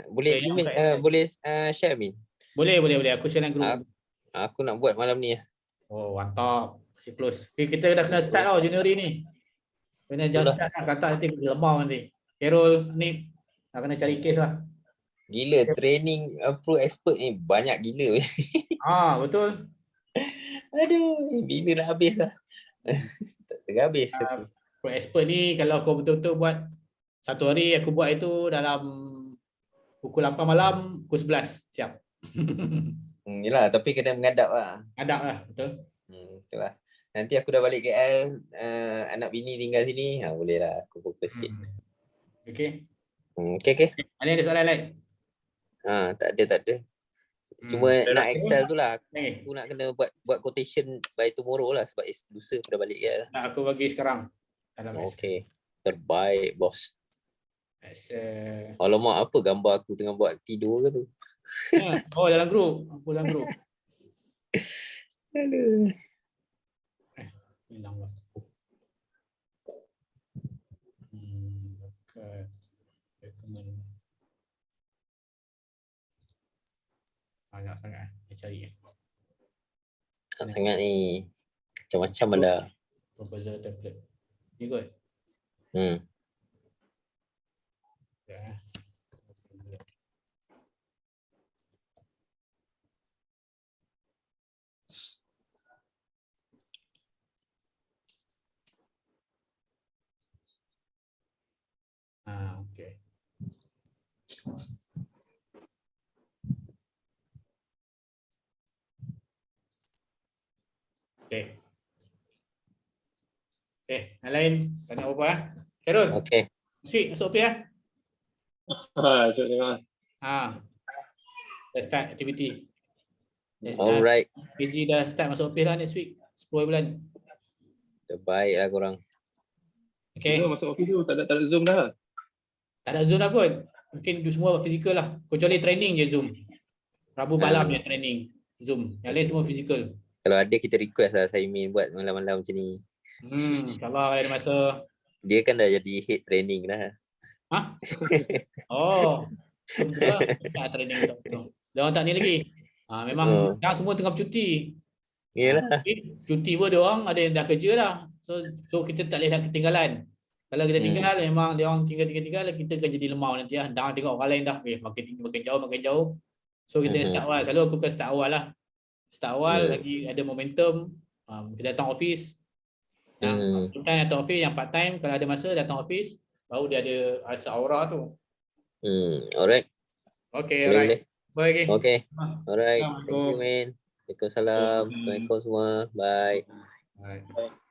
Boleh email, boleh share, Min? Boleh. Aku share dalam group. Aku nak buat malam ni. Mantap. Masih close. Kita dah kena start tau Januari ni. Kena jangan start lah. Kata nanti lemah nanti. Carol ni dah kena cari case lah. Gila, training pro expert ni banyak gila. Betul. Aduh, bila nak habis lah. Tak terhabis. Pro expert ni kalau kau betul-betul buat satu hari, aku buat itu dalam pukul 8 malam, pukul 11 siap. Yelah, tapi kena mengadap lah. Adap lah, betul. Betul lah. Nanti aku dah balik KL, anak bini tinggal sini, boleh lah aku fokus sikit. Okay. Okay. Ada soalan lain? Tak ada. Cuma nak Excel tu lah. Aku nak kena buat quotation by tomorrow lah, sebab lusa aku dah balik KL. Aku bagi sekarang. Okay. Terbaik, bos. Alamak, apa gambar aku tengah buat tidur ke tu? Dalam grup. Aduh. Hilang lah. Banyak sangat dia cari. Sangat ni. Macam-macam ada. Proposal template. Ni kot. Okay. Okay. Okay, yang lain tak nak apa-apa. Khairul, Okay. Sweet, masuk OP lah. Cuba tengok. Dah start aktiviti. Alright. PG dah start masuk OP lah next week. 10 bulan. Terbaik lah korang. Okay. Kita masuk office tu tak ada Zoom dah. Tak ada Zoom lah kot. Mungkin semua fizikal lah. Kecuali training je Zoom. Rabu malam je training Zoom. Yang lain semua fizikal. Kalau ada kita request lah Saimin buat malam-malam macam ni. InsyaAllah kalau ada masa. Dia kan dah jadi head training dah. Oh. Betul lah. Tak training tak penuh. Dia orang tak ni lagi. Memang dah semua tengah bercuti. Yalah. Cuti pun dia orang ada yang dah kerja dah. So kita tak boleh nak ketinggalan. Kalau kita tinggal memang dia orang tinggal kita akan jadi lemah nanti lah. Dah tengok orang lain dah. Makin jauh. So kita start awal. Selalu aku akan start awal lah. Start awal lagi ada momentum. Kita datang office. Yang full time datang office, yang part time kalau ada masa datang office, baru dia ada rasa aura tu. Alright. Okay, alright. Bye. Okay. Alright. Thank Assalamualaikum. you, man. Waalaikumsalam. Assalamualaikum semua. Bye. Bye.